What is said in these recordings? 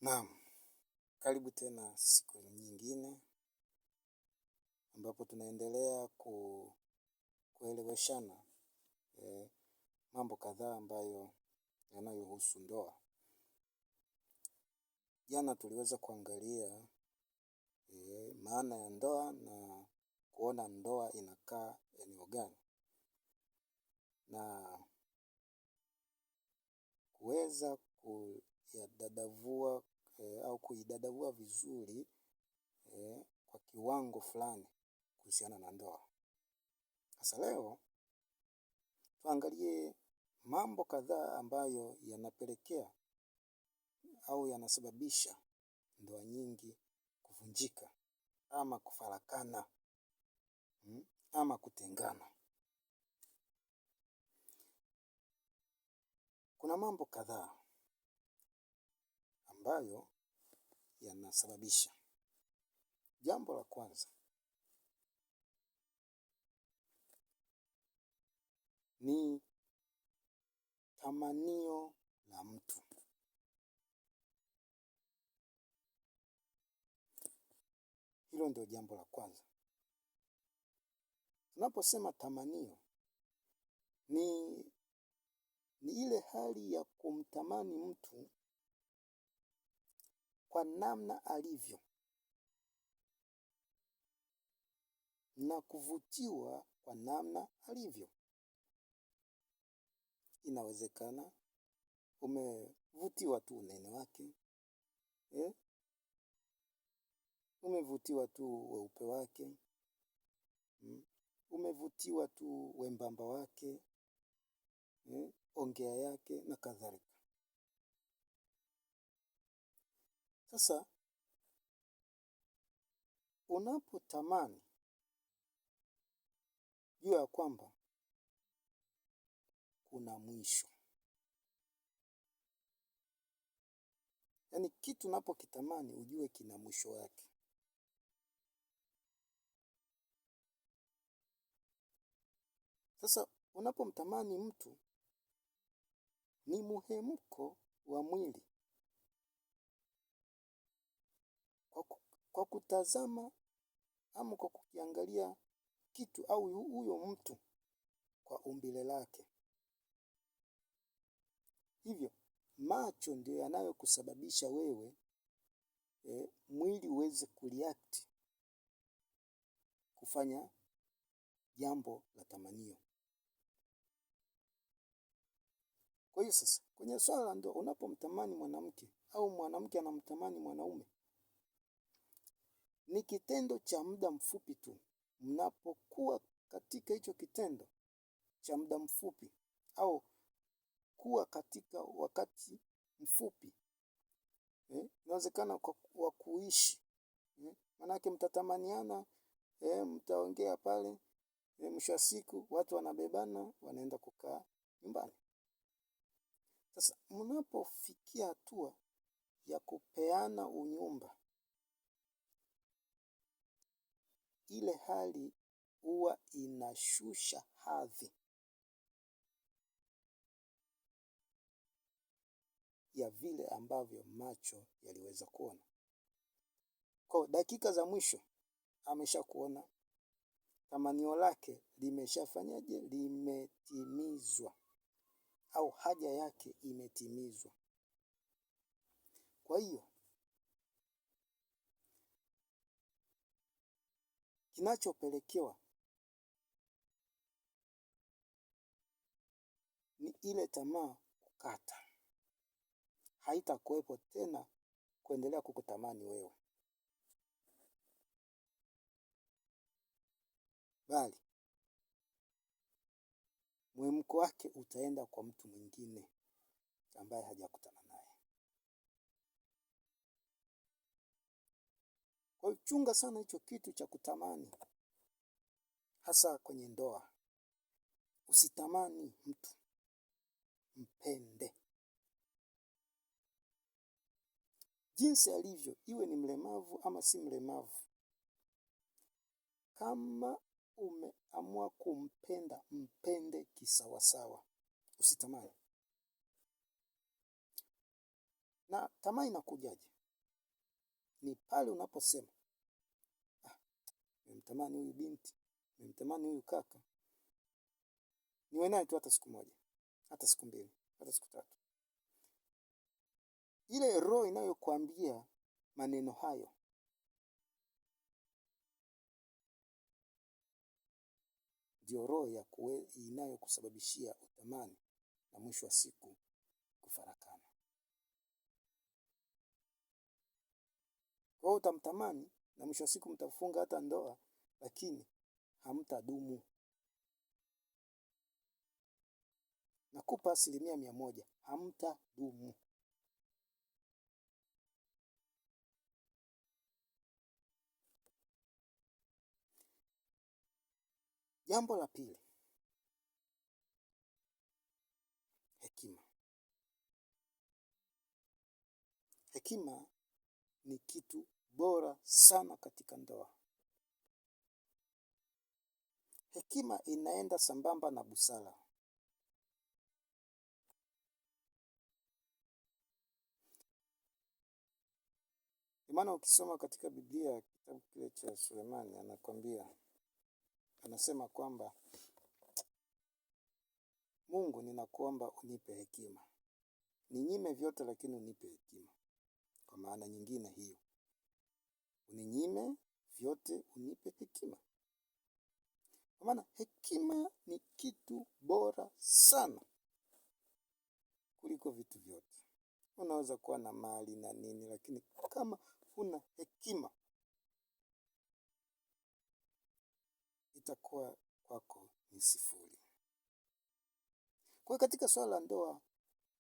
Naam, karibu tena siku nyingine ambapo tunaendelea kueleweshana mambo kadhaa ambayo yanayohusu ndoa. Jana tuliweza kuangalia maana ya ndoa na kuona ndoa inakaa eneo gani, na kuweza kuyadadavua au kuidadavua vizuri kwa kiwango fulani kuhusiana na ndoa. Sasa leo tuangalie mambo kadhaa ambayo yanapelekea au yanasababisha ndoa nyingi kuvunjika ama kufarakana ama kutengana. Kuna mambo kadhaa ambayo yanasababisha. Jambo la kwanza ni tamanio la mtu. Hilo ndio jambo la kwanza. Tunaposema tamanio ni ile hali ya kumtamani mtu kwa namna alivyo na kuvutiwa kwa namna alivyo. Inawezekana umevutiwa tu unene wake, umevutiwa tu weupe wake, umevutiwa tu wembamba wake, ongea yake na kadhalika. Sasa unapotamani, jua ya kwamba kuna mwisho. Yaani kitu unapokitamani ujue kina mwisho wake. Sasa unapomtamani mtu ni muhemko wa mwili. Kwa kutazama ama kwa kukiangalia kitu au huyo mtu kwa umbile lake. Hivyo, macho ndio yanayokusababisha wewe mwili uweze kureact kufanya jambo la tamanio. Kwa hiyo sasa, kwenye swala la ndoa unapomtamani mwanamke au mwanamke anamtamani mwanaume, ni kitendo cha muda mfupi tu. Mnapokuwa katika hicho kitendo cha muda mfupi au kuwa katika wakati mfupi, inawezekana kwa kuishi. Manake mtatamaniana, mtaongea pale, mwisho wa siku watu wanabebana, wanaenda kukaa nyumbani. Sasa mnapofikia hatua ya kupeana unyumba, ile hali huwa inashusha hadhi ya vile ambavyo macho yaliweza kuona. Kwa dakika za mwisho ameshakuona, tamanio lake limeshafanyaje? Limetimizwa au haja yake imetimizwa. Kwa hiyo kinachopelekewa ni ile tamaa kukata. Haitakuwepo tena kuendelea kukutamani wewe. Bali, muhemko wake utaenda kwa mtu mwingine ambaye hajakutana naye. Kwa hiyo chunga sana hicho kitu cha kutamani. Hasa kwenye ndoa. Usitamani mtu, mpende. Jinsi alivyo, iwe ni mlemavu ama si mlemavu. Kama umeamua kumpenda, mpende kisawasawa. Usitamani. Na tamaa inakujaje? Ni pale unaposema, nimemtamani huyu binti, nimemtamani huyu kaka, niwe naye tu hata siku moja, hata siku mbili, hata siku tatu. Ile roho inayokuambia maneno hayo ndio roho inayokusababishia utamani na mwisho wa siku kufarakana. Kwa hiyo utamtamani na mwisho wa siku mtafunga hata ndoa, lakini hamtadumu. Nakupa 100%, hamtadumu. Jambo la pili, hekima. Hekima ni kitu bora sana katika ndoa. Hekima inaenda sambamba na busara. Maana ukisoma katika Biblia kitabu kile cha Sulemani anasema kwamba Mungu, ninakuomba unipe hekima. Ninyime vyote lakini unipe hekima. Kwa maana nyingine hiyo, uninyime vyote unipe hekima. Kwa maana hekima ni kitu bora sana kuliko vitu vyote. Unaweza kuwa na mali na nini, lakini kama huna hekima, itakuwa kwako ni sifuri. Kwa katika swala la ndoa,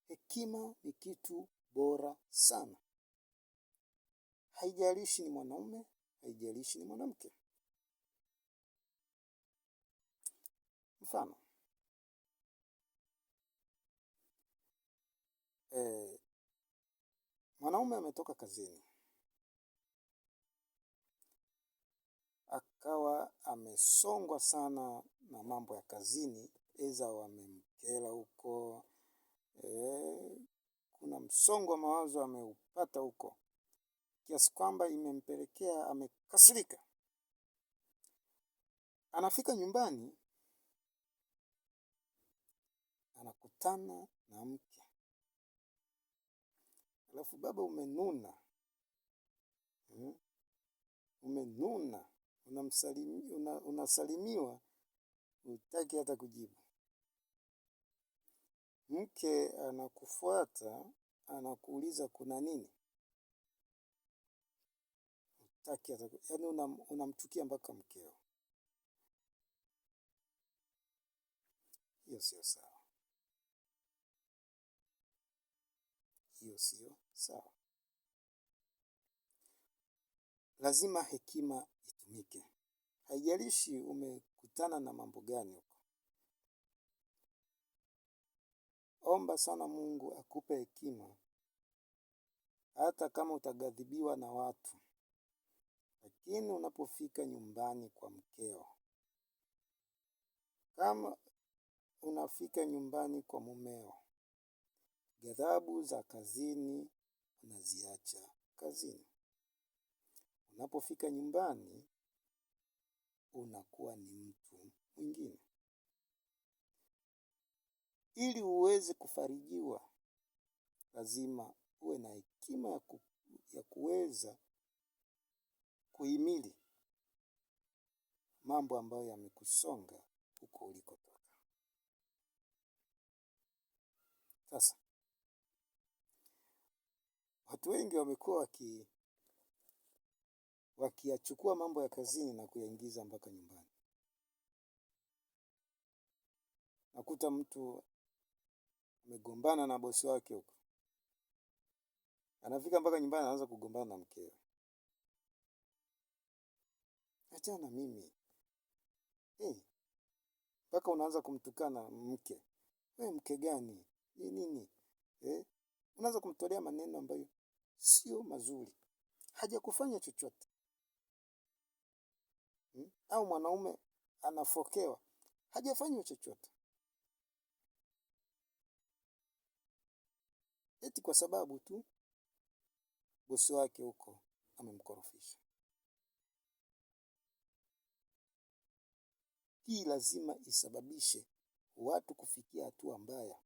hekima ni kitu bora sana. Haijalishi ni mwanaume, haijalishi ni mwanamke. Mfano, mwanaume ametoka kazini, akawa amesongwa sana na mambo ya kazini, eza wamemkela huko, kuna msongo wa mawazo ameupata huko, kiasi kwamba imempelekea amekasirika. Anafika nyumbani, anakutana na mke. Alafu, baba, umenuna, unasalimiwa, hutaki hata kujibu. Mke anakufuata, anakuuliza kuna nini, hutaki hata, yaani unamchukia mpaka mkeo. Hiyo sio sawa. Hiyo sio sawa. Lazima hekima itumike. Haijalishi umekutana na mambo gani huko. Omba sana Mungu akupe hekima. Hata kama utaghadhibiwa na watu, lakini unapofika nyumbani kwa mkeo, kama unafika nyumbani kwa mumeo, ghadhabu za kazini unaziacha kazini. Unapofika nyumbani, unakuwa ni mtu mwingine. Ili uweze kufarijiwa, lazima uwe na hekima ya kuweza kuhimili mambo ambayo yamekusonga huko ulikotoka. Sasa, watu wengi wamekuwa wakiyachukua mambo ya kazini na kuyaingiza mpaka nyumbani. Nakuta mtu amegombana na bosi wake huko, anafika mpaka nyumbani anaanza kugombana na mkewe. Achana mimi. Mpaka unaanza kumtukana mke. Wewe mke gani? Ni nini? Unaanza kumtolea maneno ambayo sio mazuri. Hajakufanya chochote. Au mwanaume anafokewa, hajafanya chochote. Eti kwa sababu tu bosi wake huko amemkorofisha. Hii lazima isababishe watu kufikia hatua mbaya,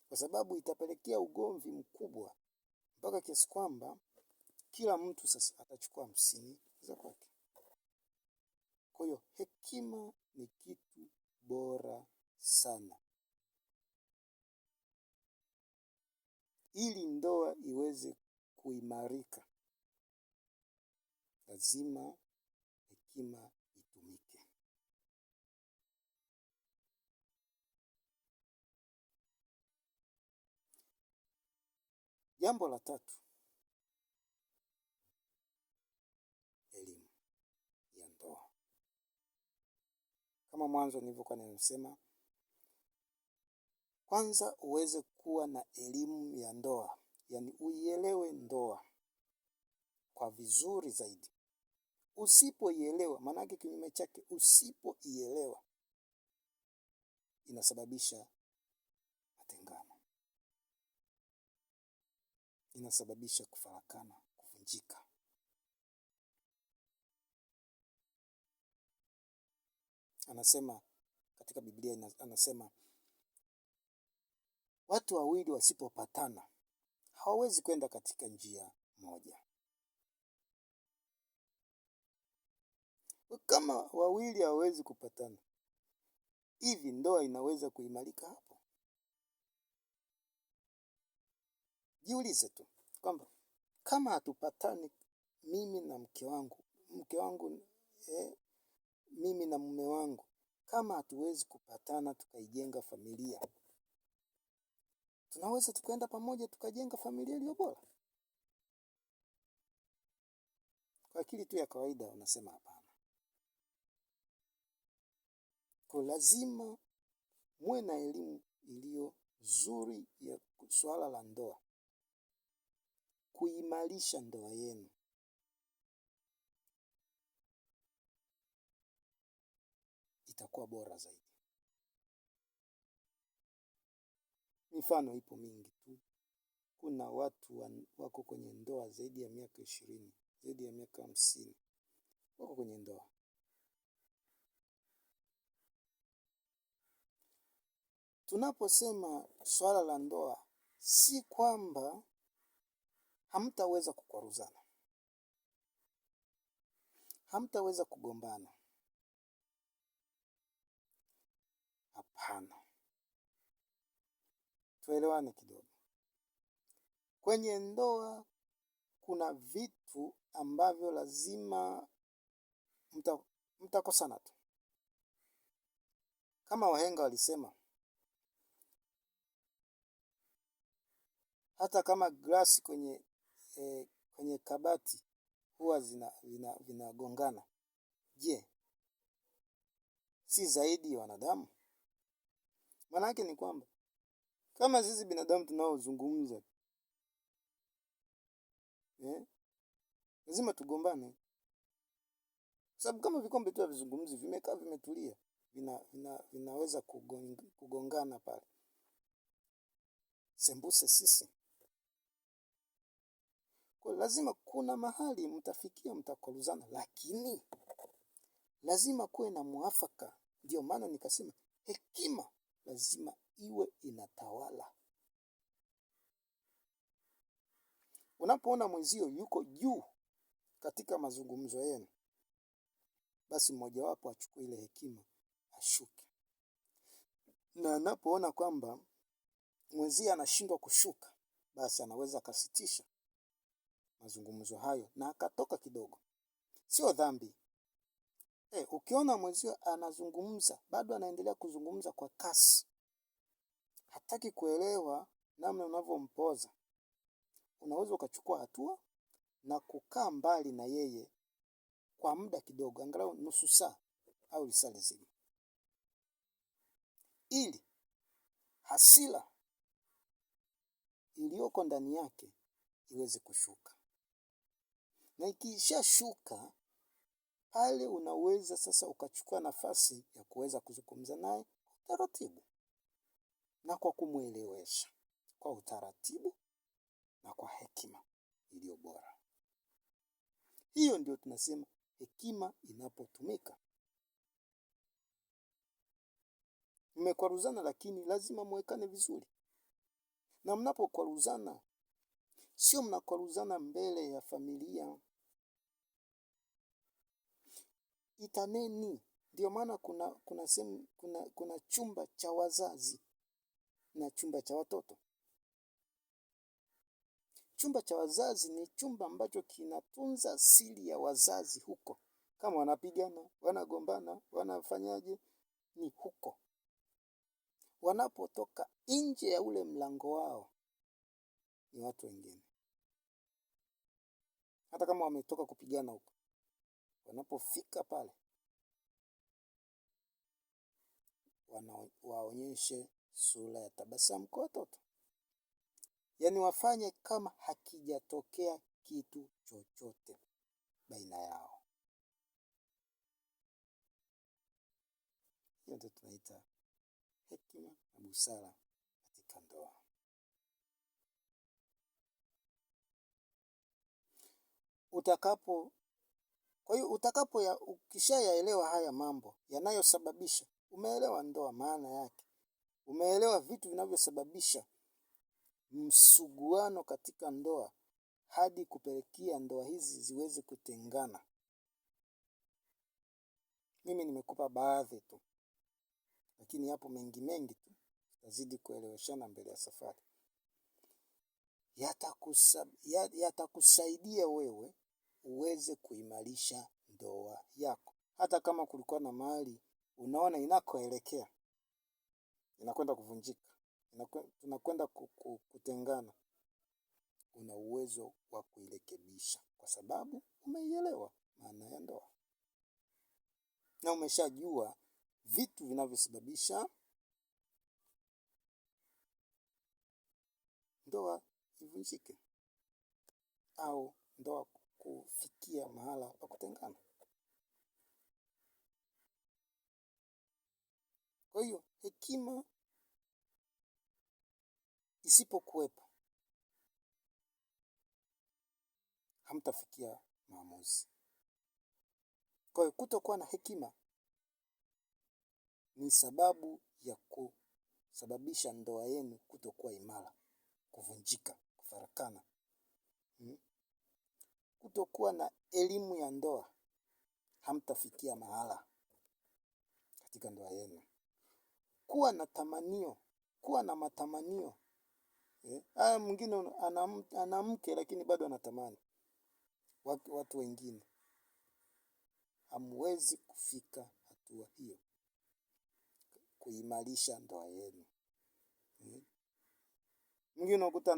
kwa sababu itapelekea ugomvi mkubwa mpaka kiasi kwamba kila mtu sasa atachukua 50 za kwake. Kwa hiyo hekima ni kitu bora sana. Ili ndoa iweze kuimarika, lazima hekima itumike. Jambo la tatu, elimu ya ndoa. Kama mwanzo nilivyokuwa nimesema, kwanza uweze kuwa na elimu ya ndoa, yaani uielewe ndoa kwa vizuri zaidi. Usipoielewa, maanake kinyume chake, usipoielewa inasababisha matengano, inasababisha kufarakana, kuvunjika. Anasema katika Biblia, anasema watu wawili wasipopatana hawawezi kwenda katika njia moja. Kama wawili hawawezi kupatana, hivi ndoa inaweza kuimarika hapo? Jiulize tu kwamba kama hatupatani mimi na mke wangu, mimi na mume wangu, kama hatuwezi kupatana tukaijenga familia, tunaweza tukaenda pamoja tukajenga familia iliyo bora? Kwa akili tu ya kawaida unasema hapana. Kwa lazima muwe na elimu iliyo nzuri ya swala la ndoa, kuimarisha ndoa yenu. Itakuwa bora zaidi. Mifano ipo mingi tu. Kuna watu wako kwenye ndoa zaidi ya miaka 20, zaidi ya miaka 50. Wako kwenye ndoa. Tunaposema swala la ndoa, si kwamba hamtaweza kukwaruzana, hamtaweza kugombana. Hapana. Tuelewane kidogo. Kwenye ndoa kuna vitu ambavyo lazima mtakosana tu. Kama wahenga walisema, hata kama glasi kwenye kabati huwa vinagongana, je, si zaidi ya wanadamu? Maanake ni kwamba kama sisi binadamu tunaozungumza, lazima tugombane. Sababu kama vikombe tu havizungumzi, vimekaa vimetulia, vinaweza kugongana pale. Sembuse sisi. Kwa lazima kuna mahali mtafikia mtakoruzana, lakini lazima kuwe na muafaka. Ndio maana nikasema hekima lazima iwe inatawala. Unapoona mwenzio yuko juu katika mazungumzo yenu, basi mmoja wapo achukue ile hekima ashuke. Na anapoona kwamba mwenzie anashindwa kushuka, basi anaweza akasitisha mazungumzo hayo na akatoka kidogo. Sio dhambi. Ukiona mwenzio anazungumza, bado anaendelea kuzungumza kwa kasi, hataki kuelewa namna unavyompoza, unaweza ukachukua hatua na kukaa mbali na yeye kwa muda kidogo, angalau nusu saa au lisaa lizima, ili hasira iliyoko ndani yake iweze kushuka. Na ikishashuka, pale unaweza sasa ukachukua nafasi ya kuweza kuzungumza naye kwa utaratibu na kwa kumuelewesha kwa utaratibu na kwa hekima iliyo bora. Hiyo ndio tunasema hekima inapotumika. Mmekwaruzana, lakini lazima muwekane vizuri. Na mnapokwaruzana, sio mnakwaruzana mbele ya familia. Itaneni. Ndio maana kuna chumba cha wazazi na chumba cha watoto. Chumba cha wazazi ni chumba ambacho kinatunza siri ya wazazi huko. Kama wanapigana, wanagombana, wanafanyaje, ni huko. Wanapotoka nje ya ule mlango wao ni watu wengine. Hata kama wametoka kupigana huko, wanapofika pale waonyeshe sura ya tabasamu kwa watoto. Yaani wafanye kama hakijatokea kitu chochote baina yao. Hiyo ndio tunaita hekima na busara katika ndoa. Ukishayaelewa haya mambo yanayosababisha, umeelewa ndoa maana yake. Umeelewa vitu vinavyosababisha msuguano katika ndoa hadi kupelekea ndoa hizi ziweze kutengana. Mimi nimekupa baadhi tu, lakini yapo mengi tu. Tutazidi kueleweshana mbele ya safari. Yatakusaidia wewe uweze kuimarisha ndoa yako. Hata kama kulikuwa na mahali unaona inakoelekea, inakwenda kuvunjika, tunakwenda kutengana, una uwezo wa kuirekebisha kwa sababu umeielewa maana ya ndoa. Na umeshajua vitu vinavyosababisha ndoa ivunjike au ndoa kufikia mahala pa kutengana. Kwa hiyo hekima isipokuwepo, hamtafikia maamuzi. Kwa hiyo kutokuwa na hekima ni sababu ya kusababisha ndoa yenu kutokuwa imara, kuvunjika, kufarakana. Kutokuwa na elimu ya ndoa, hamtafikia mahala katika ndoa yenu. Kuwa na matamanio. Mwingine ana mke lakini bado anatamani watu wengine. Hamwezi kufika hatua hiyo kuimarisha ndoa yenu. Mwingine unakuta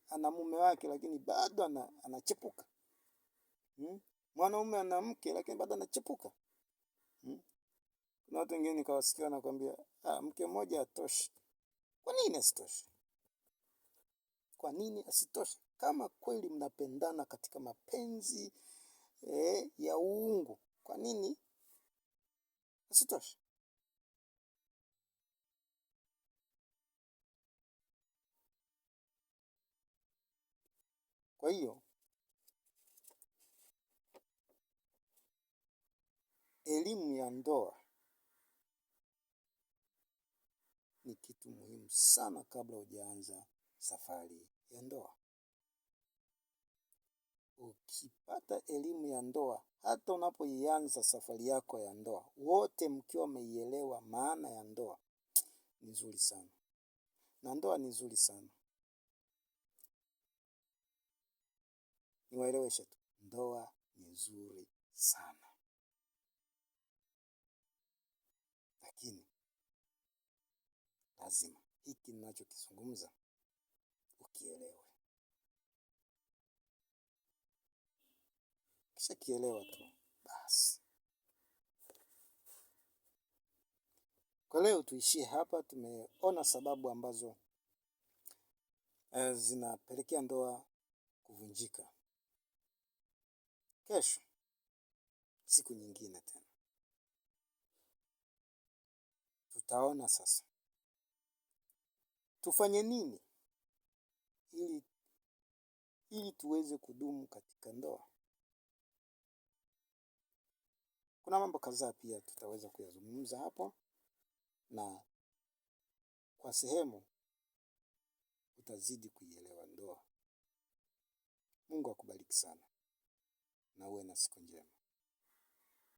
ana mume wake lakini bado anachepuka. Mwanaume ana mke lakini bado anachepuka. Kuna watu wengine nikawasikia wanakuambia, mke mmoja hatoshi. Kwa nini asitoshe? Kwa nini asitoshe? Kama kweli mnapendana katika mapenzi ya uungu, kwa nini asitoshe? Kwa hiyo elimu ya ndoa ni kitu muhimu sana kabla hujaanza safari ya ndoa. Ukipata elimu ya ndoa, hata unapoianza safari yako ya ndoa, wote mkiwa mmeielewa maana ya ndoa, ni nzuri sana. Na ndoa ni nzuri sana. Niwaeleweshe tu, ndoa ni nzuri sana. Lakini lazima hiki ninachokizungumza ukielewe. Kisha kielewa tu basi. Kwa leo tuishie hapa. Tumeona sababu ambazo zinapelekea ndoa kuvunjika. Kesho siku nyingine tena tutaona sasa tufanye nini ili tuweze kudumu katika ndoa. Kuna mambo kadhaa pia tutaweza kuyazungumza hapo, na kwa sehemu utazidi kuielewa ndoa. Mungu akubariki sana na uwe na siku njema.